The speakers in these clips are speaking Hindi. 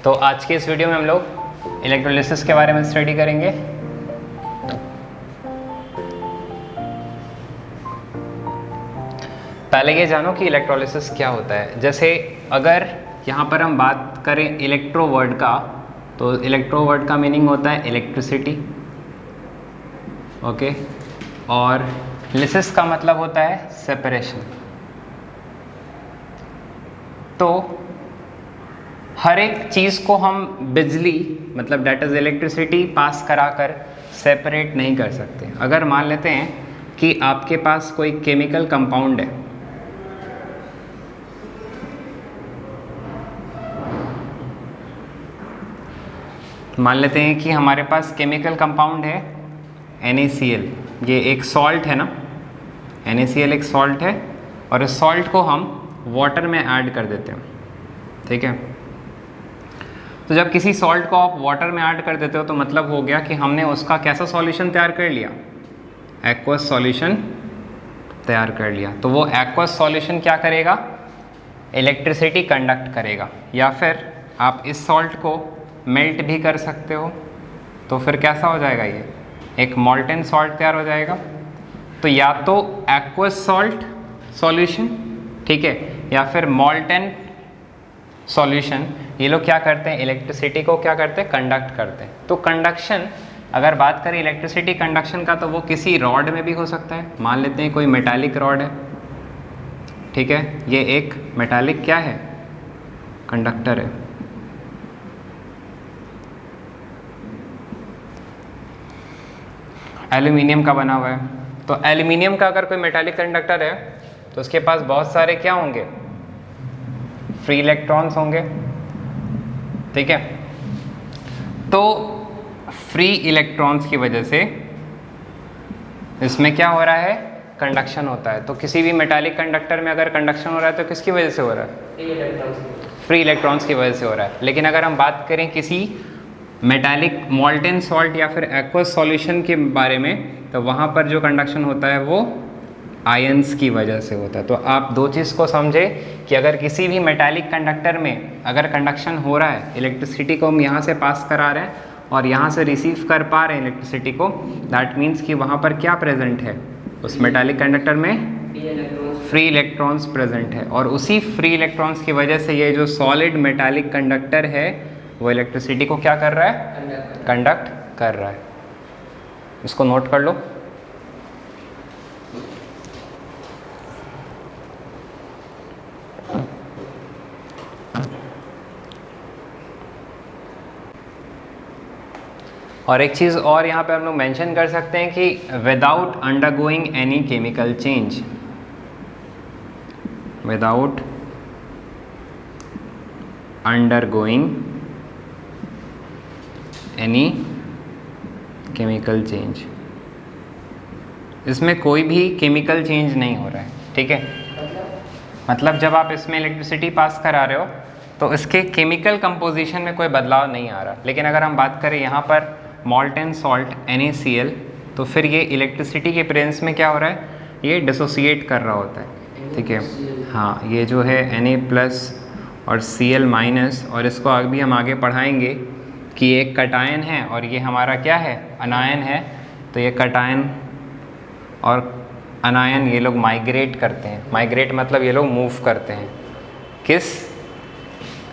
तो आज के इस वीडियो में हम लोग इलेक्ट्रोलिसिस के बारे में स्टडी करेंगे। पहले ये जानो कि इलेक्ट्रोलिसिस क्या होता है। जैसे अगर यहाँ पर हम बात करें इलेक्ट्रो वर्ड का, तो इलेक्ट्रो वर्ड का मीनिंग होता है इलेक्ट्रिसिटी, ओके, और लिसिस का मतलब होता है सेपरेशन। तो हर एक चीज़ को हम बिजली मतलब डेट इज़ इलेक्ट्रिसिटी पास कराकर सेपरेट नहीं कर सकते। अगर मान लेते हैं कि आपके पास कोई केमिकल कंपाउंड है, मान लेते हैं कि हमारे पास केमिकल कंपाउंड है NaCl, ये एक सॉल्ट है ना, NaCl एक सॉल्ट है, और इस सॉल्ट को हम वाटर में ऐड कर देते हैं, ठीक है। तो जब किसी सॉल्ट को आप वाटर में ऐड कर देते हो तो मतलब हो गया कि हमने उसका कैसा सॉल्यूशन तैयार कर लिया, एक्वस सॉल्यूशन तैयार कर लिया। तो वो एक्वस सॉल्यूशन क्या करेगा, इलेक्ट्रिसिटी कंडक्ट करेगा। या फिर आप इस सॉल्ट को मेल्ट भी कर सकते हो, तो फिर कैसा हो जाएगा, ये एक मॉल्टेन सॉल्ट तैयार हो जाएगा। तो या तो एक्वस सॉल्ट सॉल्यूशन, ठीक है, या फिर मॉल्टेन सॉल्यूशन, ये लोग क्या करते हैं, इलेक्ट्रिसिटी को क्या करते हैं, कंडक्ट करते हैं। तो कंडक्शन, अगर बात करें इलेक्ट्रिसिटी कंडक्शन का, तो वो किसी रॉड में भी हो सकता है। मान लेते हैं कोई मेटालिक रॉड है, ठीक है, ये एक मेटालिक क्या है, कंडक्टर है। एल्यूमिनियम का बना हुआ है, तो एल्यूमिनियम का अगर कोई मेटालिक कंडक्टर है तो उसके पास बहुत सारे क्या होंगे, फ्री इलेक्ट्रॉन्स होंगे, ठीक है। तो फ्री इलेक्ट्रॉन्स की वजह से इसमें क्या हो रहा है, कंडक्शन होता है। तो किसी भी मेटालिक कंडक्टर में अगर कंडक्शन हो रहा है तो किसकी वजह से हो रहा है, फ्री इलेक्ट्रॉन्स की वजह से हो रहा है। लेकिन अगर हम बात करें किसी मेटालिक मॉल्टेन सॉल्ट या फिर एक्वस सॉल्यूशन के बारे में, तो वहाँ पर जो कंडक्शन होता है वो आयंस की वजह से होता है। तो आप दो चीज़ को समझे कि अगर किसी भी मेटालिक कंडक्टर में अगर कंडक्शन हो रहा है, इलेक्ट्रिसिटी को हम यहाँ से पास करा रहे हैं और यहाँ से रिसीव कर पा रहे हैं इलेक्ट्रिसिटी को, दैट मीन्स कि वहाँ पर क्या प्रेजेंट है, उस मेटालिक कंडक्टर में फ्री इलेक्ट्रॉन्स प्रेजेंट है। और उसी फ्री इलेक्ट्रॉन्स की वजह से ये जो सॉलिड मेटालिक कंडक्टर है वो इलेक्ट्रिसिटी को क्या कर रहा है, कंडक्ट कर रहा है। इसको नोट कर लो। और एक चीज़ और यहाँ पे हम लोग मेंशन कर सकते हैं कि without undergoing any chemical change, without undergoing any chemical change, इसमें कोई भी केमिकल चेंज नहीं हो रहा है, ठीक है। मतलब जब आप इसमें इलेक्ट्रिसिटी पास करा रहे हो तो इसके केमिकल कंपोजिशन में कोई बदलाव नहीं आ रहा। लेकिन अगर हम बात करें यहाँ पर मॉल्टेन सॉल्ट NaCl, तो फिर ये इलेक्ट्रिसिटी के प्रेजेंस में क्या हो रहा है, ये डिसोसिएट कर रहा होता है, ठीक है। हाँ, ये जो है Na+ और Cl-, और इसको अभी हम आगे पढ़ाएंगे कि एक कटायन है और ये हमारा क्या है, अनायन है। तो ये कटायन और अनायन ये लोग माइग्रेट करते हैं। माइग्रेट मतलब ये लोग मूव करते हैं किस,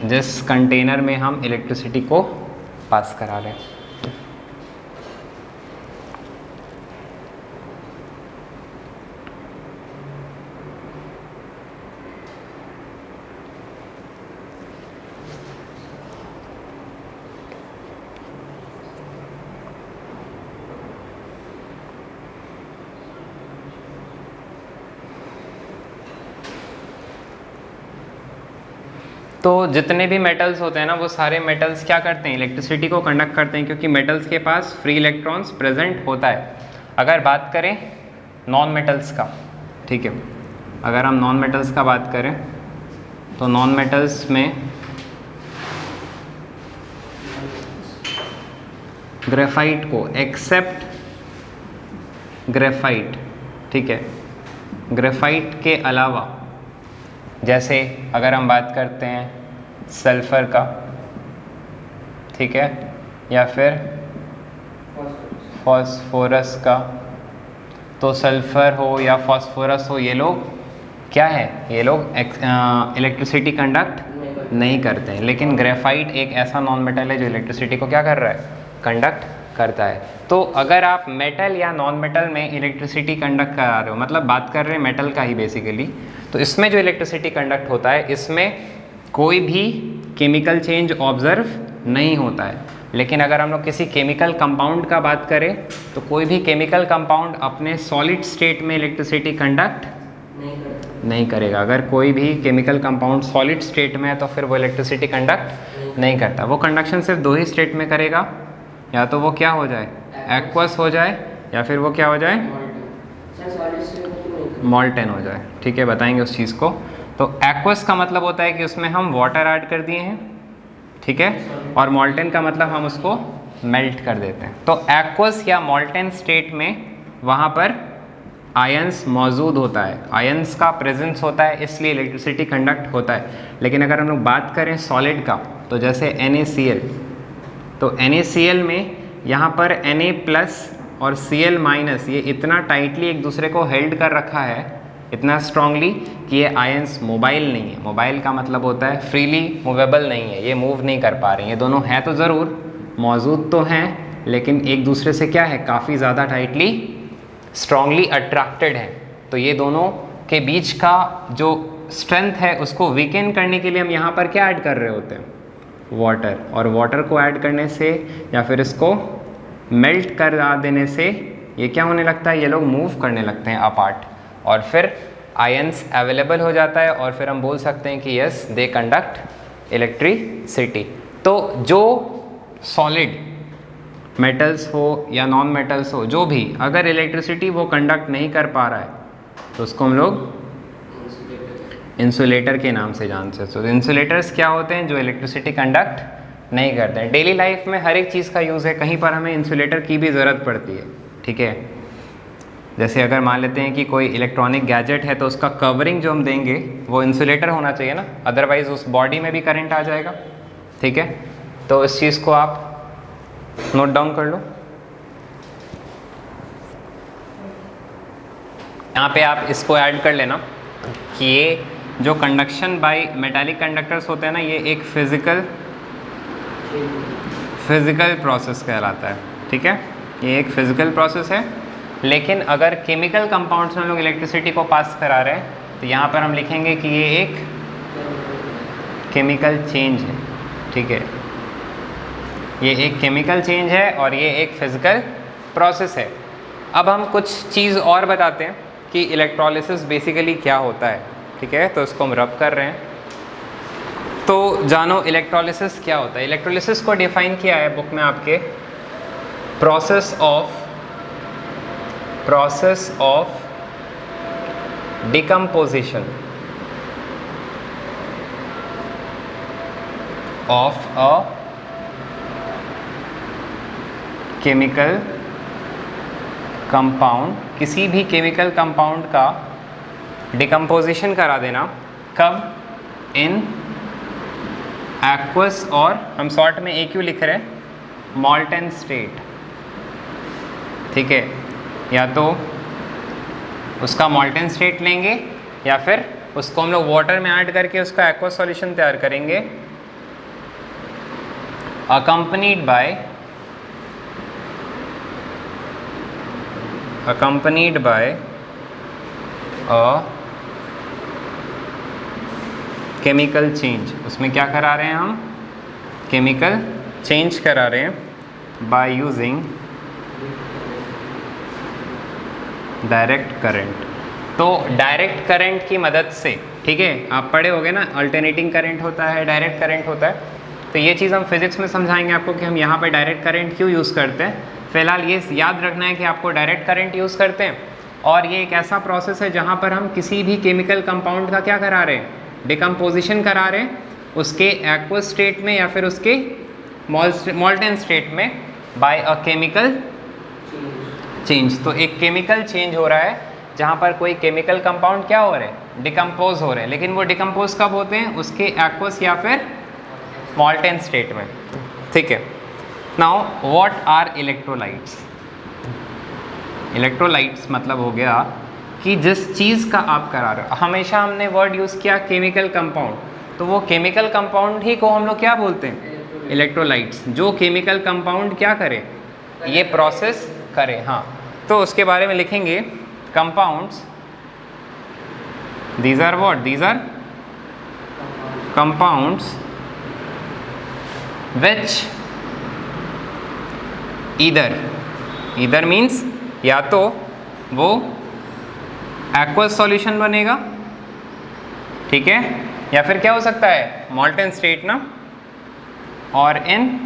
जिस कंटेनर में हम इलेक्ट्रिसिटी को पास करा रहे हैं। तो जितने भी मेटल्स होते हैं ना, वो सारे मेटल्स क्या करते हैं, इलेक्ट्रिसिटी को कंडक्ट करते हैं, क्योंकि मेटल्स के पास फ्री इलेक्ट्रॉन्स प्रेजेंट होता है। अगर बात करें नॉन मेटल्स का, ठीक है, अगर हम नॉन मेटल्स का बात करें तो नॉन मेटल्स में ग्रेफाइट को, एक्सेप्ट ग्रेफाइट, ठीक है, ग्रेफाइट के अलावा जैसे अगर हम बात करते हैं सल्फ़र का, ठीक है, या फिर फॉस्फोरस का। तो सल्फर हो या फॉस्फोरस हो, ये लोग क्या है, ये लोग इलेक्ट्रिसिटी कंडक्ट नहीं करते हैं। लेकिन ग्रेफाइट एक ऐसा नॉन मेटल है जो इलेक्ट्रिसिटी को क्या कर रहा है, कंडक्ट करता है। तो अगर आप मेटल या नॉन मेटल में इलेक्ट्रिसिटी कंडक्ट करा रहे हो, मतलब बात कर रहे हैं मेटल का ही बेसिकली, तो इसमें जो इलेक्ट्रिसिटी कंडक्ट होता है इसमें कोई भी केमिकल चेंज ऑब्जर्व नहीं होता है। लेकिन अगर हम लोग किसी केमिकल कंपाउंड का बात करें तो कोई भी केमिकल कंपाउंड अपने सॉलिड स्टेट में इलेक्ट्रिसिटी कंडक्ट नहीं करेगा। अगर कोई भी केमिकल कंपाउंड सॉलिड स्टेट में है तो फिर वो इलेक्ट्रिसिटी कंडक्ट नहीं करता। वो कंडक्शन सिर्फ दो ही स्टेट में करेगा, या तो वो क्या हो जाए, एक्वस हो जाए, या फिर वो क्या हो जाए, मॉल्टेन हो जाए। ठीक है, बताएंगे उस चीज़ को। तो एक्वस का मतलब होता है कि उसमें हम वाटर ऐड कर दिए हैं, ठीक है, और मॉल्टेन का मतलब हम उसको मेल्ट कर देते हैं। तो एक्वस या मॉल्टेन स्टेट में वहाँ पर आयंस मौजूद होता है, आयंस का प्रेजेंस होता है, इसलिए इलेक्ट्रिसिटी कंडक्ट होता है। लेकिन अगर हम लोग बात करें सॉलिड का, तो जैसे NaCl, तो NaCl में यहाँ पर Na+ और Cl- ये इतना टाइटली एक दूसरे को हेल्ड कर रखा है, इतना स्ट्रांगली, कि ये आयंस मोबाइल नहीं है। मोबाइल का मतलब होता है फ्रीली मूवेबल नहीं है, ये मूव नहीं कर पा रहे हैं। ये दोनों हैं तो ज़रूर, मौजूद तो हैं, लेकिन एक दूसरे से क्या है, काफ़ी ज़्यादा टाइटली स्ट्रांगली अट्रैक्टेड हैं। तो ये दोनों के बीच का जो स्ट्रेंथ है उसको वीकेन करने के लिए हम यहाँ पर क्या ऐड कर रहे होते हैं, वाटर। और वाटर को ऐड करने से या फिर इसको मेल्ट कर देने से ये क्या होने लगता है, ये लोग मूव करने लगते हैं अपार्ट, और फिर आयंस अवेलेबल हो जाता है, और फिर हम बोल सकते हैं कि यस दे कंडक्ट इलेक्ट्रिसिटी। तो जो सॉलिड मेटल्स हो या नॉन मेटल्स हो, जो भी, अगर इलेक्ट्रिसिटी वो कंडक्ट नहीं कर पा रहा है तो उसको हम लोग इंसुलेटर के नाम से जानते हैं। तो इंसुलेटर्स क्या होते हैं, जो इलेक्ट्रिसिटी कंडक्ट नहीं करते हैं। डेली लाइफ में हर एक चीज़ का यूज़ है, कहीं पर हमें इंसुलेटर की भी ज़रूरत पड़ती है, ठीक है। जैसे अगर मान लेते हैं कि कोई इलेक्ट्रॉनिक गैजेट है तो उसका कवरिंग जो हम देंगे वो इंसुलेटर होना चाहिए ना, अदरवाइज़ उस बॉडी में भी करंट आ जाएगा, ठीक है। तो इस चीज़ को आप नोट डाउन कर लो। यहाँ पे आप इसको ऐड कर लेना कि ये जो कंडक्शन बाय मेटालिक कंडक्टर्स होते हैं ना, ये एक फिज़िकल प्रोसेस कहलाता है, ठीक है। ये एक फिज़िकल प्रोसेस है। लेकिन अगर केमिकल कंपाउंड्स में लोग इलेक्ट्रिसिटी को पास करा रहे हैं तो यहाँ पर हम लिखेंगे कि ये एक केमिकल चेंज है, ठीक है। ये एक केमिकल चेंज है और ये एक फिज़िकल प्रोसेस है। अब हम कुछ चीज़ और बताते हैं कि इलेक्ट्रोलिसिस बेसिकली क्या होता है, ठीक है। तो इसको हम रब कर रहे हैं। तो जानो इलेक्ट्रोलिसिस क्या होता है। इलेक्ट्रोलिसिस को डिफाइन किया है बुक में आपके, process of decomposition of a chemical compound. किसी भी केमिकल कंपाउंड का डिकम्पोजिशन करा देना, कब, इन एक्वस, और हम शॉर्ट में AQ लिख रहे हैं, मॉल्टेन स्टेट, ठीक है। या तो उसका मॉल्टेन स्टेट लेंगे या फिर उसको हम लोग वाटर में ऐड करके उसका एक्वस सॉल्यूशन तैयार करेंगे, accompanied by a chemical change. उसमें क्या करा रहे हैं हम, केमिकल चेंज करा रहे हैं बाय यूजिंग डायरेक्ट करंट। तो डायरेक्ट करंट की मदद से, ठीक है, आप पढ़े होगे ना, अल्टरनेटिंग करंट होता है, डायरेक्ट करंट होता है। तो ये चीज़ हम फिजिक्स में समझाएंगे आपको कि हम यहाँ पर डायरेक्ट करंट क्यों यूज़ करते हैं। फिलहाल ये याद रखना है कि आपको डायरेक्ट करंट यूज़ करते हैं, और ये एक ऐसा प्रोसेस है जहाँ पर हम किसी भी केमिकल कंपाउंड का क्या करा रहे हैं, डिकम्पोजिशन करा रहे हैं, उसके एक्वस स्टेट में या फिर उसके मॉल्टेन स्टेट में बाय अ केमिकल चेंज। तो एक केमिकल चेंज हो रहा है जहाँ पर कोई केमिकल कंपाउंड क्या हो रहे हैं, डिकम्पोज हो रहे हैं। लेकिन वो डिकम्पोज कब होते हैं, उसके एक्वस या फिर मॉल्टेन स्टेट में, ठीक है। Now what are electrolytes? Electrolytes मतलब हो गया कि जिस चीज़ का आप करा रहे हो, हमेशा हमने वर्ड यूज़ किया केमिकल कंपाउंड, तो वो केमिकल कंपाउंड ही को हम लोग क्या बोलते हैं? इलेक्ट्रोलाइट्स। जो केमिकल कंपाउंड क्या करे, ये प्रोसेस करे। हाँ, तो उसके बारे में लिखेंगे compounds, these are what, these are compounds which either means या तो वो एक्वस सॉल्यूशन बनेगा, ठीक है, या फिर क्या हो सकता है, मॉल्टन स्टेट ना, और इन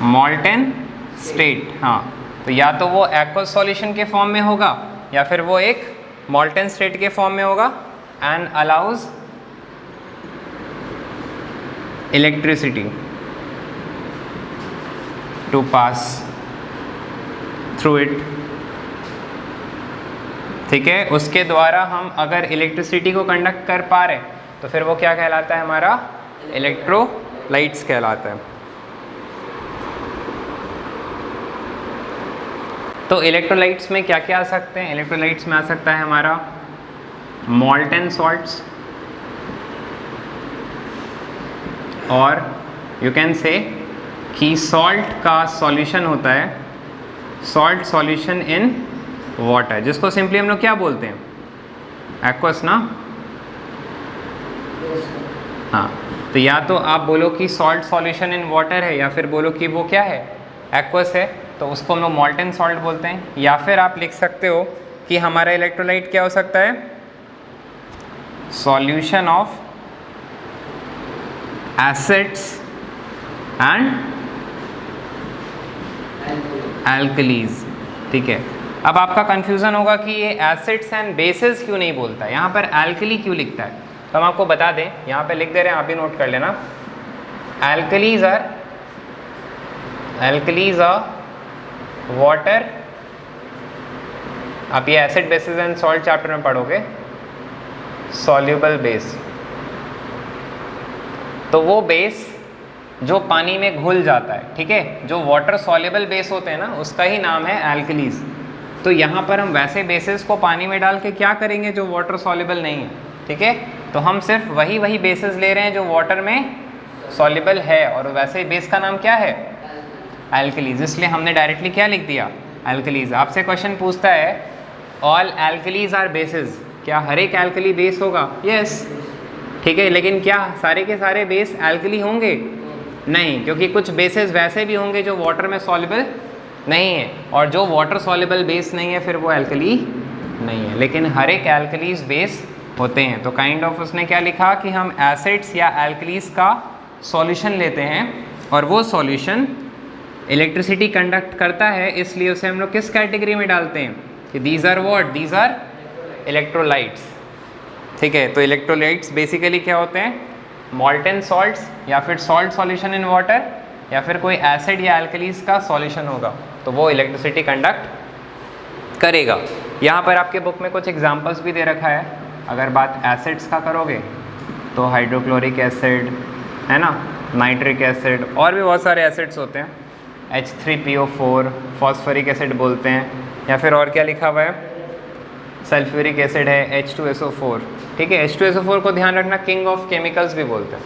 मॉल्टन स्टेट। हाँ, तो या तो वो एक्वस सॉल्यूशन के फॉर्म में होगा या फिर वो एक मॉल्टन स्टेट के फॉर्म में होगा, and allows electricity to pass through it, ठीक है। उसके द्वारा हम अगर इलेक्ट्रिसिटी को कंडक्ट कर पा रहे तो फिर वो क्या कहलाता है, हमारा इलेक्ट्रोलाइट्स कहलाता है। तो इलेक्ट्रोलाइट्स में क्या क्या आ सकते हैं? इलेक्ट्रोलाइट्स में आ सकता है हमारा मॉल्टन सॉल्ट्स, और यू कैन से कि सॉल्ट का सॉल्यूशन होता है, सॉल्ट सॉल्यूशन इन वाटर, जिसको सिंपली हम लोग क्या बोलते हैं, एक्वस ना। हाँ, तो या तो आप बोलो कि सॉल्ट सॉल्यूशन इन वाटर है, या फिर बोलो कि वो क्या है, एक्वस है, तो उसको हम लोग मॉल्टन सॉल्ट बोलते हैं। या फिर आप लिख सकते हो कि हमारा इलेक्ट्रोलाइट क्या हो सकता है, solution of acids and alkalis, ठीक है। अब आपका कंफ्यूजन होगा कि ये एसिड्स एंड बेसिस क्यों नहीं बोलता है, यहाँ पर एल्कली क्यों लिखता है? तो हम आपको बता दें, यहाँ पे लिख दे रहे हैं, आप भी नोट कर लेना। एल्कलीज आर वाटर, आप ये acid basis and salt chapter में पढ़ोगे, सॉल्युबल बेस, तो वो बेस जो पानी में घुल जाता है, ठीक है, जो वाटर सॉल्युबल बेस होते हैं ना, उसका ही नाम है एल्कलीज। तो यहाँ पर हम वैसे बेसिस को पानी में डाल के क्या करेंगे जो वाटर सॉल्युबल नहीं है, ठीक है, तो हम सिर्फ वही बेसिस ले रहे हैं जो वाटर में सॉल्युबल है, और वैसे बेस का नाम क्या है, एल्कलीज, इसलिए हमने डायरेक्टली क्या लिख दिया, एल्कलीज। आपसे क्वेश्चन पूछता है ऑल एल्कलीज आर बेसिस, क्या हर एक एल्कली बेस होगा? यस, ठीक है, लेकिन क्या सारे के सारे बेस एल्कली होंगे? नहीं, क्योंकि कुछ बेसिस वैसे भी होंगे जो वाटर में सॉल्युबल नहीं है, और जो वाटर सॉल्युबल बेस नहीं है फिर वो एल्कली नहीं है, लेकिन हर एक एल्कलीज बेस होते हैं। तो काइंड ऑफ उसने क्या लिखा कि हम एसिड्स या एल्कलीज का सॉल्यूशन लेते हैं, और वो सॉल्यूशन इलेक्ट्रिसिटी कंडक्ट करता है, इसलिए उसे हम लोग किस कैटेगरी में डालते हैं कि these are what, these are electrolytes, ठीक है। तो इलेक्ट्रोलाइट्स बेसिकली क्या होते हैं, मॉल्टन सॉल्ट्स, या फिर सॉल्ट सॉल्यूशन इन वाटर, या फिर कोई एसिड या एल्कलीज का सॉल्यूशन होगा, तो वो इलेक्ट्रिसिटी कंडक्ट करेगा। यहाँ पर आपके बुक में कुछ एग्जांपल्स भी दे रखा है। अगर बात एसिड्स का करोगे तो हाइड्रोक्लोरिक एसिड है ना, नाइट्रिक एसिड, और भी बहुत सारे एसिड्स होते हैं, H3PO4 फॉस्फोरिक एसिड बोलते हैं, या फिर और क्या लिखा हुआ है, सल्फ्यूरिक एसिड है, H2SO4, ठीक है। H2SO4 को ध्यान रखना किंग ऑफ केमिकल्स भी बोलते हैं,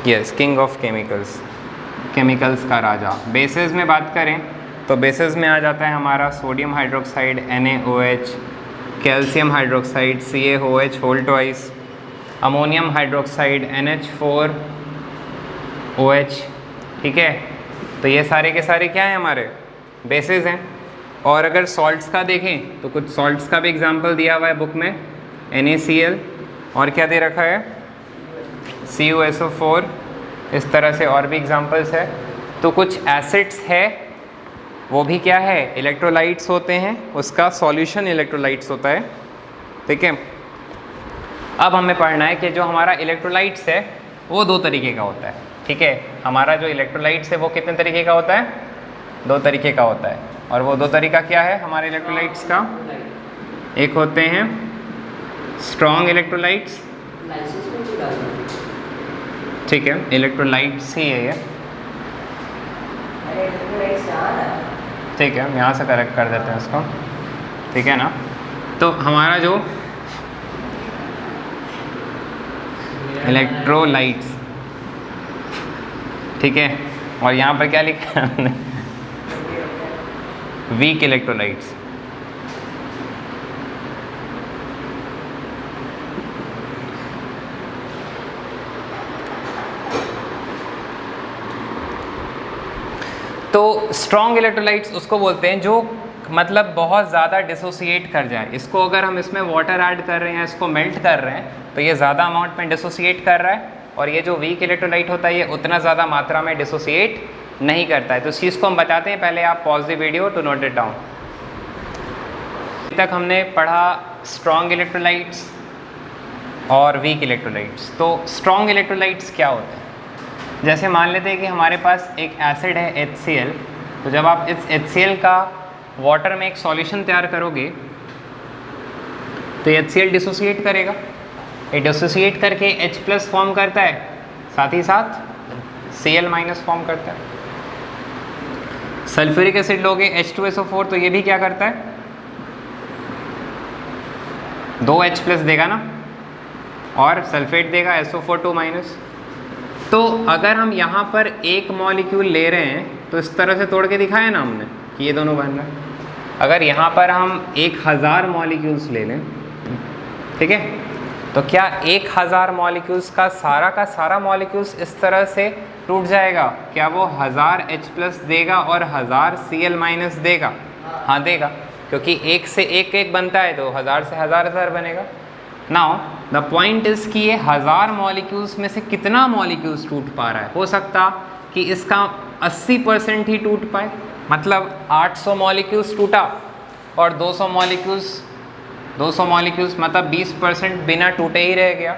yes, king of chemicals, chemicals का राजा। बेसिस में बात करें तो बेसिस में आ जाता है हमारा sodium hydroxide NaOH, calcium hydroxide CaOH whole twice, ammonium hydroxide NH4OH, ठीक है। तो ये सारे के सारे क्या हैं, हमारे बेसिस हैं। और अगर सॉल्ट्स का देखें तो कुछ सॉल्ट्स का भी एग्जांपल दिया हुआ है बुक में, NaCl, और क्या दे रखा है, CuSO4, इस तरह से और भी एग्जांपल्स है। तो कुछ एसिड्स है, वो भी क्या है, इलेक्ट्रोलाइट्स होते हैं, उसका सॉल्यूशन इलेक्ट्रोलाइट्स होता है, ठीक है। अब हमें पढ़ना है कि जो हमारा इलेक्ट्रोलाइट्स है वो दो तरीके का होता है, ठीक है। हमारा जो इलेक्ट्रोलाइट्स है वो कितने तरीके का होता है, दो तरीके का होता है। और वो दो तरीका क्या है हमारे इलेक्ट्रोलाइट्स का, एक होते हैं स्ट्रॉन्ग इलेक्ट्रोलाइट्स, ठीक है, इलेक्ट्रोलाइट्स ही है ये। ठीक है, हम यहाँ से करेक्ट कर देते हैं इसको, ठीक है ना। तो हमारा जो इलेक्ट्रोलाइट्स, ठीक है, और यहाँ पर क्या लिखा है हमने, वीक इलेक्ट्रोलाइट्स। तो स्ट्रॉन्ग इलेक्ट्रोलाइट्स उसको बोलते हैं जो मतलब बहुत ज़्यादा डिसोसिएट कर जाए। इसको अगर हम इसमें वाटर ऐड कर रहे हैं, इसको मेल्ट कर रहे हैं, तो ये ज़्यादा अमाउंट में डिसोसिएट कर रहा है, और ये जो वीक इलेक्ट्रोलाइट होता है ये उतना ज़्यादा मात्रा में डिसोसिएट नहीं करता है। तो इस चीज़ को हम बताते हैं, पहले आप pause the video to note it down. अभी तक हमने पढ़ा स्ट्रॉन्ग इलेक्ट्रोलाइट्स और वीक इलेक्ट्रोलाइट्स। तो स्ट्रॉन्ग इलेक्ट्रोलाइट्स क्या होते हैं? जैसे मान लेते हैं कि हमारे पास एक एसिड है HCl, तो जब आप इस HCl का वाटर में एक सॉल्यूशन तैयार करोगे तो HCl डिसोसिएट करेगा, ये डिसोसिएट करके H+ फॉर्म करता है, साथ ही साथ Cl- फॉर्म करता है। सल्फ्यूरिक एसिड लोगे H2SO4, तो ये भी क्या करता है, 2 H+ देगा ना, और सल्फेट देगा SO4 2-। तो अगर हम यहाँ पर एक मॉलिक्यूल ले रहे हैं तो इस तरह से तोड़ के दिखाया ना हमने कि ये दोनों बन रहा है। अगर यहाँ पर हम 1000 मॉलिक्यूल्स ले लें, ठीक है, तो क्या 1000 मॉलिक्यूल्स का सारा मॉलिक्यूल्स इस तरह से टूट जाएगा? क्या वो 1000 H+ देगा और 1000 Cl- देगा? हाँ देगा, क्योंकि एक से एक बनता है, तो 1000 से 1000 बनेगा। नाउ द पॉइंट इज़ कि ये 1000 मॉलिक्यूल्स में से कितना मॉलिक्यूल्स टूट पा रहा है। हो सकता कि इसका 80% ही टूट पाए, मतलब 800 मॉलिक्यूल्स टूटा और 200 मॉलिक्यूल्स मतलब 20% बिना टूटे ही रह गया,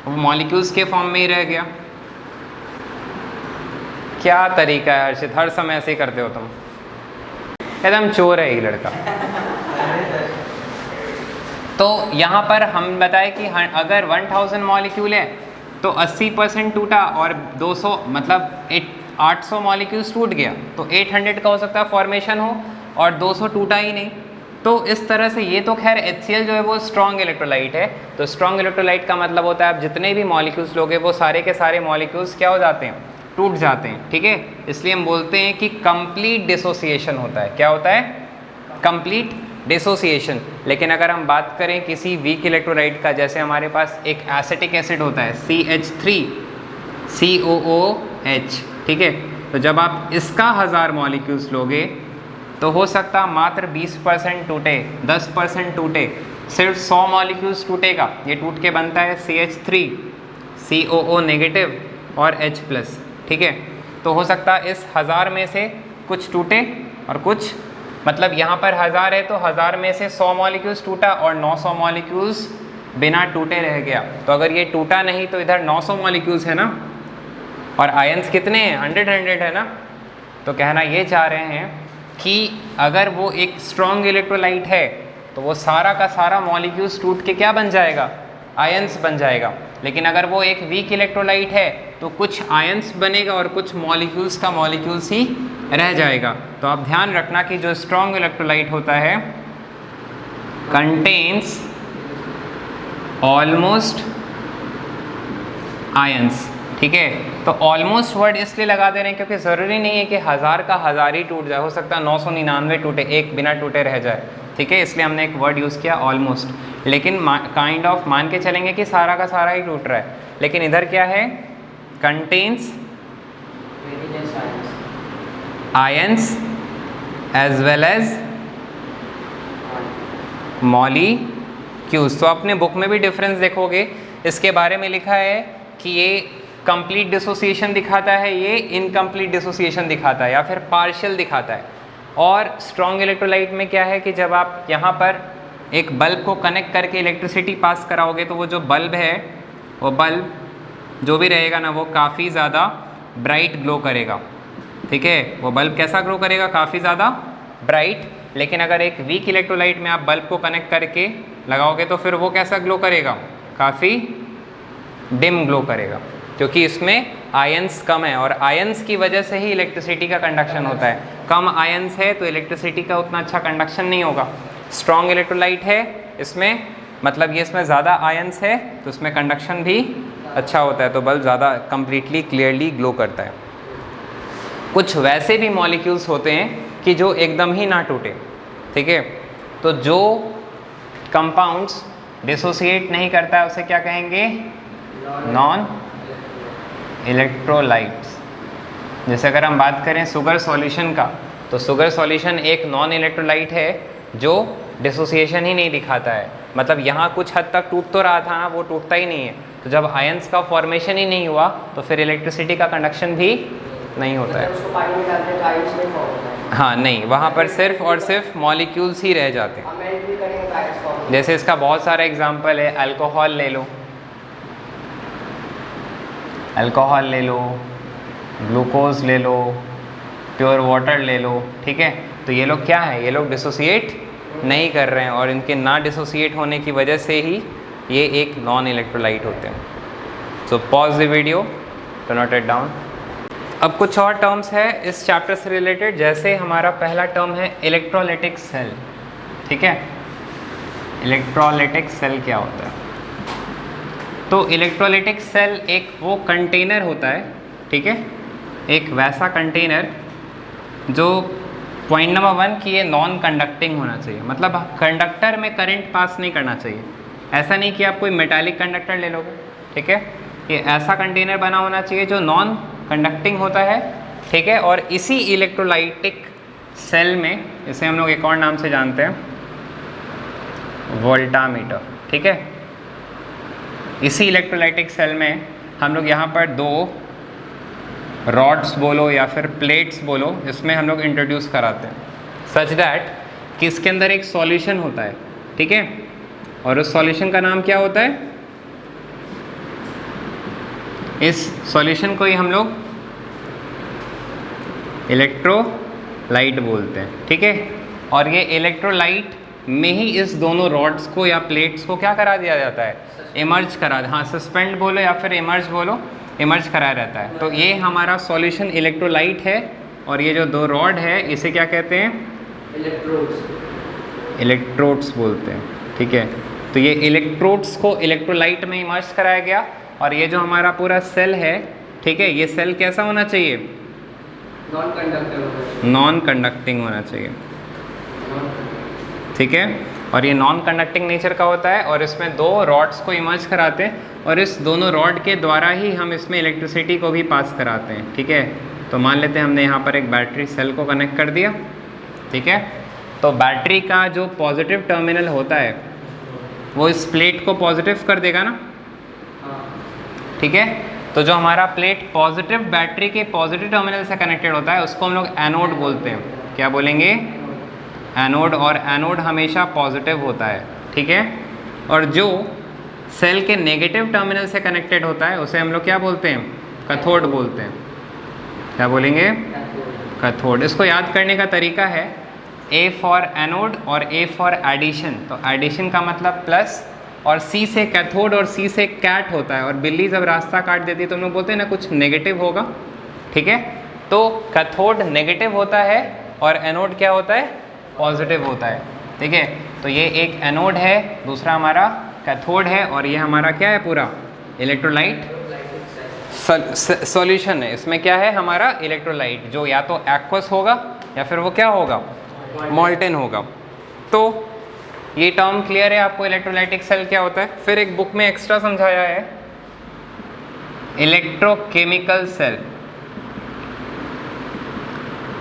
वो मॉलिक्यूल्स के फॉर्म में ही रह गया। क्या तरीका है हर्षित, हर समय ऐसे ही करते हो तुम, एकदम चोर है ये लड़का। तो यहाँ पर हम बताए कि अगर 1000 मॉलिक्यूल है तो 80% टूटा और 200 मतलब 800 मॉलिक्यूल्स टूट गया, तो 800 का हो सकता है फॉर्मेशन हो और 200 टूटा ही नहीं। तो इस तरह से ये तो खैर HCl जो है वो स्ट्रॉन्ग इलेक्ट्रोलाइट है। तो स्ट्रॉन्ग इलेक्ट्रोलाइट का मतलब होता है आप जितने भी मॉलिक्यूल्स लोगे वो सारे के सारे मॉलिक्यूल्स क्या हो जाते हैं, टूट जाते हैं, ठीक है। इसलिए हम बोलते हैं कि कंप्लीट डिसोसिएशन होता है। क्या होता है? Complete dissociation. लेकिन अगर हम बात करें किसी वीक इलेक्ट्रोलाइट का, जैसे हमारे पास एक एसिटिक एसिड होता है CH3COOH, ठीक है, तो जब आप इसका 1000 मॉलिक्यूल्स लोगे तो हो सकता मात्र 20% टूटे, 10% टूटे, सिर्फ 100 मॉलिक्यूल्स टूटेगा। ये टूट के बनता है CH3COO- और H+, ठीक है। तो हो सकता है इस 1000 में से कुछ टूटे और कुछ, मतलब यहाँ पर 1000 है तो 1000 में से 100 मॉलिक्यूल्स टूटा और 900 मॉलिक्यूल्स बिना टूटे रह गया। तो अगर ये टूटा नहीं तो इधर 900 मॉलिक्यूल्स है ना, और आयंस कितने हैं, 100 है ना। तो कहना ये चाह रहे हैं कि अगर वो एक स्ट्रॉन्ग इलेक्ट्रोलाइट है तो वो सारा का सारा मॉलिक्यूल्स टूट के क्या बन जाएगा, आयंस बन जाएगा। लेकिन अगर वो एक वीक इलेक्ट्रोलाइट है तो कुछ आयंस बनेगा और कुछ मॉलिक्यूल्स का मॉलिक्यूल्स ही रह जाएगा। तो आप ध्यान रखना कि जो स्ट्रॉन्ग इलेक्ट्रोलाइट होता है कंटेन्स ऑलमोस्ट आयंस, ठीक है। तो ऑलमोस्ट वर्ड इसलिए लगा दे रहे हैं क्योंकि ज़रूरी नहीं है कि 1000 का 1000 ही टूट जाए, हो सकता है 999 टूटे, एक बिना टूटे रह जाए, ठीक है। इसलिए हमने एक वर्ड यूज़ किया ऑलमोस्ट। लेकिन काइंड ऑफ मान के चलेंगे कि सारा का सारा ही टूट रहा है। लेकिन इधर क्या है, contains ions as well as molecules. तो अपने बुक में भी डिफरेंस देखोगे, इसके बारे में लिखा है कि ये कंप्लीट डिसोसिएशन दिखाता है, ये इनकम्प्लीट डिसोसिएशन दिखाता है या फिर पार्शियल दिखाता है। और स्ट्रॉन्ग इलेक्ट्रोलाइट में क्या है कि जब आप यहाँ पर एक बल्ब को कनेक्ट करके इलेक्ट्रिसिटी पास कराओगे तो वो जो बल्ब है, वो बल्ब जो भी रहेगा ना, वो काफ़ी ज़्यादा ब्राइट ग्लो करेगा, ठीक है। वो बल्ब कैसा ग्लो करेगा, काफ़ी ज़्यादा ब्राइट। लेकिन अगर एक वीक इलेक्ट्रोलाइट में आप बल्ब को कनेक्ट करके लगाओगे तो फिर वो कैसा ग्लो करेगा, काफ़ी डिम ग्लो करेगा, क्योंकि इसमें आयंस कम है और आयंस की वजह से ही इलेक्ट्रिसिटी का कंडक्शन होता है। कम आयंस है तो इलेक्ट्रिसिटी का उतना अच्छा कंडक्शन नहीं होगा। स्ट्रॉन्ग इलेक्ट्रोलाइट है इसमें, मतलब ये इसमें ज़्यादा आयंस है तो इसमें कंडक्शन भी अच्छा होता है, तो बल्ब ज़्यादा कंप्लीटली क्लियरली ग्लो करता है। कुछ वैसे भी मॉलिक्यूल्स होते हैं कि जो एकदम ही ना टूटे, ठीक है, तो जो कंपाउंड्स डिसोसिएट नहीं करता है उसे क्या कहेंगे? Non electrolytes. जैसे अगर हम बात करें शुगर सॉल्यूशन का, तो शुगर सॉल्यूशन एक नॉन इलेक्ट्रोलाइट है जो डिसोसिएशन ही नहीं दिखाता है, मतलब यहाँ कुछ हद तक टूट तो रहा था ना, वो टूटता ही नहीं है। तो जब आयंस का फॉर्मेशन ही नहीं हुआ तो फिर इलेक्ट्रिसिटी का कंडक्शन भी नहीं होता है। उसको पानी में डालते हैं तो आयंस नहीं फॉर्म होता है। हाँ नहीं, वहाँ पर सिर्फ और सिर्फ मॉलिक्यूल्स ही रह जाते हैं। मेल्ट भी करेंगे तो आयंस फॉर्म होता है। जैसे इसका बहुत सारा एग्जांपल है, अल्कोहल ले लो, अल्कोहल ले लो, ग्लूकोज ले लो, प्योर वाटर ले लो, ठीक है, तो ये लोग क्या है? ये लोग डिसोसिएट नहीं कर रहे हैं और इनके ना डिसोसिएट होने की वजह से ही ये एक नॉन इलेक्ट्रोलाइट होते हैं। So pause the video to note it down. अब कुछ और टर्म्स है इस चैप्टर से रिलेटेड, जैसे हमारा पहला टर्म है इलेक्ट्रोलाइटिक सेल, ठीक है। इलेक्ट्रोलाइटिक सेल क्या होता है? तो इलेक्ट्रोलाइटिक सेल एक वो कंटेनर होता है, ठीक है, एक वैसा कंटेनर जो पॉइंट नंबर 1 कि ये नॉन कंडक्टिंग होना चाहिए, मतलब कंडक्टर में करंट पास नहीं करना चाहिए। ऐसा नहीं कि आप कोई मेटालिक कंडक्टर ले लोगे, ठीक है, ये ऐसा कंटेनर बना होना चाहिए जो नॉन कंडक्टिंग होता है, ठीक है। और इसी इलेक्ट्रोलाइटिक सेल में, इसे हम लोग एक और नाम से जानते हैं, वोल्टामीटर, ठीक है। इसी इलेक्ट्रोलाइटिक सेल में हम लोग यहाँ पर 2 रॉड्स बोलो या फिर प्लेट्स बोलो, इसमें हम लोग इंट्रोड्यूस कराते हैं सच दैट कि इसके अंदर एक सॉल्यूशन होता है, ठीक है, और उस सॉल्यूशन का नाम क्या होता है? इस सॉल्यूशन को ही हम लोग इलेक्ट्रोलाइट बोलते हैं, ठीक है। और ये इलेक्ट्रोलाइट में ही इस दोनों रॉड्स को या प्लेट्स को क्या करा दिया जाता है? इमर्ज करा, हाँ, सस्पेंड बोलो या फिर इमर्ज बोलो, इमर्ज कराया रहता है। तो ये हमारा सॉल्यूशन इलेक्ट्रोलाइट है और ये जो 2 रॉड है इसे क्या कहते हैं? इलेक्ट्रोड्स बोलते हैं, ठीक है। तो ये इलेक्ट्रोड्स को इलेक्ट्रोलाइट में इमर्ज कराया गया और ये जो हमारा पूरा सेल है, ठीक है, ये सेल कैसा होना चाहिए? नॉन कंडक्टिंग होना चाहिए, ठीक है। और ये नॉन कंडक्टिंग नेचर का होता है और इसमें 2 रॉड्स को इमर्ज कराते हैं और इस दोनों रॉड के द्वारा ही हम इसमें इलेक्ट्रिसिटी को भी पास कराते हैं, ठीक है। तो मान लेते हैं हमने यहाँ पर एक बैटरी सेल को कनेक्ट कर दिया, ठीक है। तो बैटरी का जो पॉजिटिव टर्मिनल होता है वो इस प्लेट को पॉजिटिव कर देगा ना, ठीक है। तो जो हमारा प्लेट पॉजिटिव, बैटरी के पॉजिटिव टर्मिनल से कनेक्टेड होता है उसको हम लोग एनोड बोलते हैं। क्या बोलेंगे? एनोड। और एनोड हमेशा पॉजिटिव होता है, ठीक है। और जो सेल के नेगेटिव टर्मिनल से कनेक्टेड होता है उसे हम लोग क्या बोलते हैं? कैथोड बोलते हैं। क्या बोलेंगे? कैथोड। इसको याद करने का तरीका है A फॉर एनोड और A फॉर एडिशन। तो एडिशन का मतलब प्लस, और C से कैथोड और C से कैट होता है। और बिल्ली जब रास्ता काट देती है तो हम लोग बोलते हैं ना कुछ नेगेटिव होगा, ठीक है। तो कैथोड नेगेटिव होता है और एनोड क्या होता है? पॉजिटिव होता है, ठीक है। तो ये एक एनोड है, दूसरा हमारा कैथोड है और ये हमारा क्या है? पूरा इलेक्ट्रोलाइट सॉल्यूशन है। इसमें क्या है? हमारा इलेक्ट्रोलाइट, जो या तो एक्वस होगा या फिर वो क्या होगा? मॉल्टेन होगा। तो ये टर्म क्लियर है आपको, इलेक्ट्रोलाइटिक सेल क्या होता है। फिर एक बुक में एक्स्ट्रा समझाया है इलेक्ट्रोकेमिकल सेल।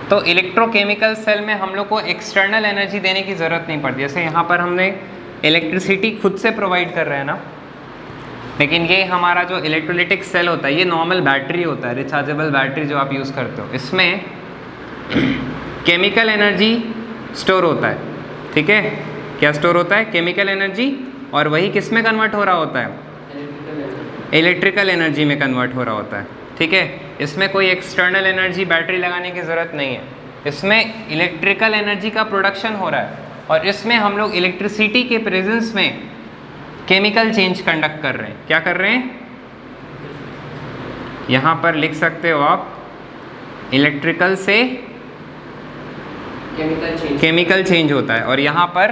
तो इलेक्ट्रोकेमिकल सेल में हम लोग को एक्सटर्नल एनर्जी देने की ज़रूरत नहीं पड़ती। जैसे यहाँ पर हमने इलेक्ट्रिसिटी खुद से प्रोवाइड कर रहे हैं ना, लेकिन ये हमारा जो इलेक्ट्रोलाइटिक सेल होता है ये नॉर्मल बैटरी होता है, रिचार्जेबल बैटरी जो आप यूज़ करते हो। इसमें केमिकल एनर्जी स्टोर होता है, ठीक है। क्या स्टोर होता है? Chemical energy. और वही किस में कन्वर्ट हो रहा होता है? इलेक्ट्रिकल एनर्जी में कन्वर्ट हो रहा होता है, ठीक है। इसमें कोई एक्सटर्नल एनर्जी बैटरी लगाने की ज़रूरत नहीं है। इसमें इलेक्ट्रिकल एनर्जी का प्रोडक्शन हो रहा है और इसमें हम लोग इलेक्ट्रिसिटी के प्रेजेंस में केमिकल चेंज कंडक्ट कर रहे हैं। क्या कर रहे हैं? यहाँ पर लिख सकते हो आप इलेक्ट्रिकल से केमिकल चेंज होता है, और यहाँ पर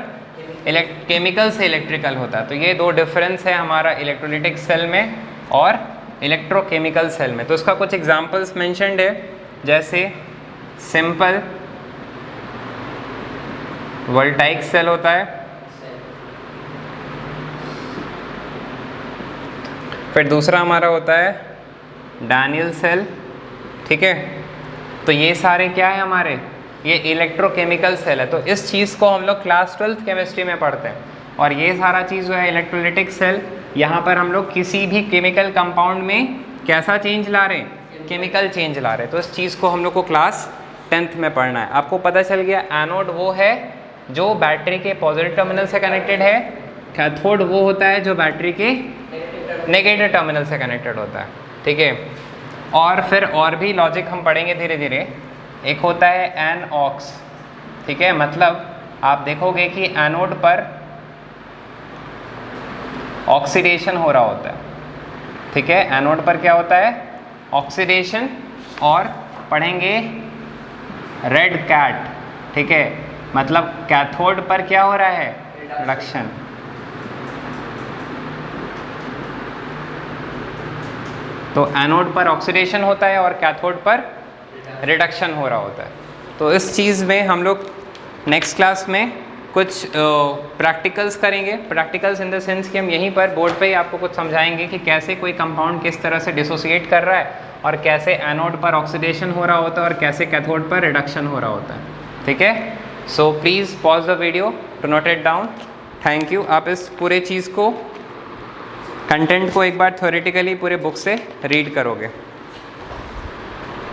केमिकल से इलेक्ट्रिकल होता है। तो ये दो डिफरेंस है हमारा इलेक्ट्रोलिटिक सेल में और इलेक्ट्रोकेमिकल सेल में। तो इसका कुछ एग्जांपल्स मेंशन्ड है, जैसे सिंपल वोल्टाइक सेल होता है, फिर दूसरा हमारा होता है डैनियल सेल, ठीक है। तो ये सारे क्या है हमारे, ये इलेक्ट्रोकेमिकल सेल है। तो इस चीज़ को हम लोग क्लास 12th केमिस्ट्री में पढ़ते हैं। और ये सारा चीज़ जो है इलेक्ट्रोलिटिक सेल, यहाँ पर हम लोग किसी भी केमिकल कंपाउंड में कैसा चेंज ला रहे हैं, केमिकल चेंज ला रहे हैं। तो इस चीज़ को हम लोग को क्लास 10th में पढ़ना है। आपको पता चल गया एनोड वो है जो बैटरी के पॉजिटिव टर्मिनल से कनेक्टेड है, कैथोड वो होता है जो बैटरी के नेगेटिव टर्मिनल से कनेक्टेड होता है, ठीक है। और फिर और भी लॉजिक हम पढ़ेंगे धीरे धीरे। एक होता है एन ऑक्स, ठीक है, मतलब आप देखोगे कि एनोड पर ऑक्सीडेशन हो रहा होता है, ठीक है। एनोड पर क्या होता है, ऑक्सीडेशन। और पढ़ेंगे रेड कैट, ठीक है, मतलब कैथोड पर क्या हो रहा है, रिडक्शन। तो एनोड पर ऑक्सीडेशन होता है और कैथोड पर रिडक्शन हो रहा होता है। तो इस चीज़ में हम लोग नेक्स्ट क्लास में कुछ प्रैक्टिकल्स करेंगे। प्रैक्टिकल्स इन द सेंस कि हम यहीं पर बोर्ड पे ही आपको कुछ समझाएंगे कि कैसे कोई कंपाउंड किस तरह से डिसोसिएट कर रहा है, और कैसे एनोड पर ऑक्सीडेशन हो रहा होता है, और कैसे कैथोड पर रिडक्शन हो रहा होता है, ठीक है। So please pause the video to note it down. Thank you. आप इस पूरे चीज़ को, कंटेंट को एक बार थ्योरेटिकली पूरे बुक से रीड करोगे।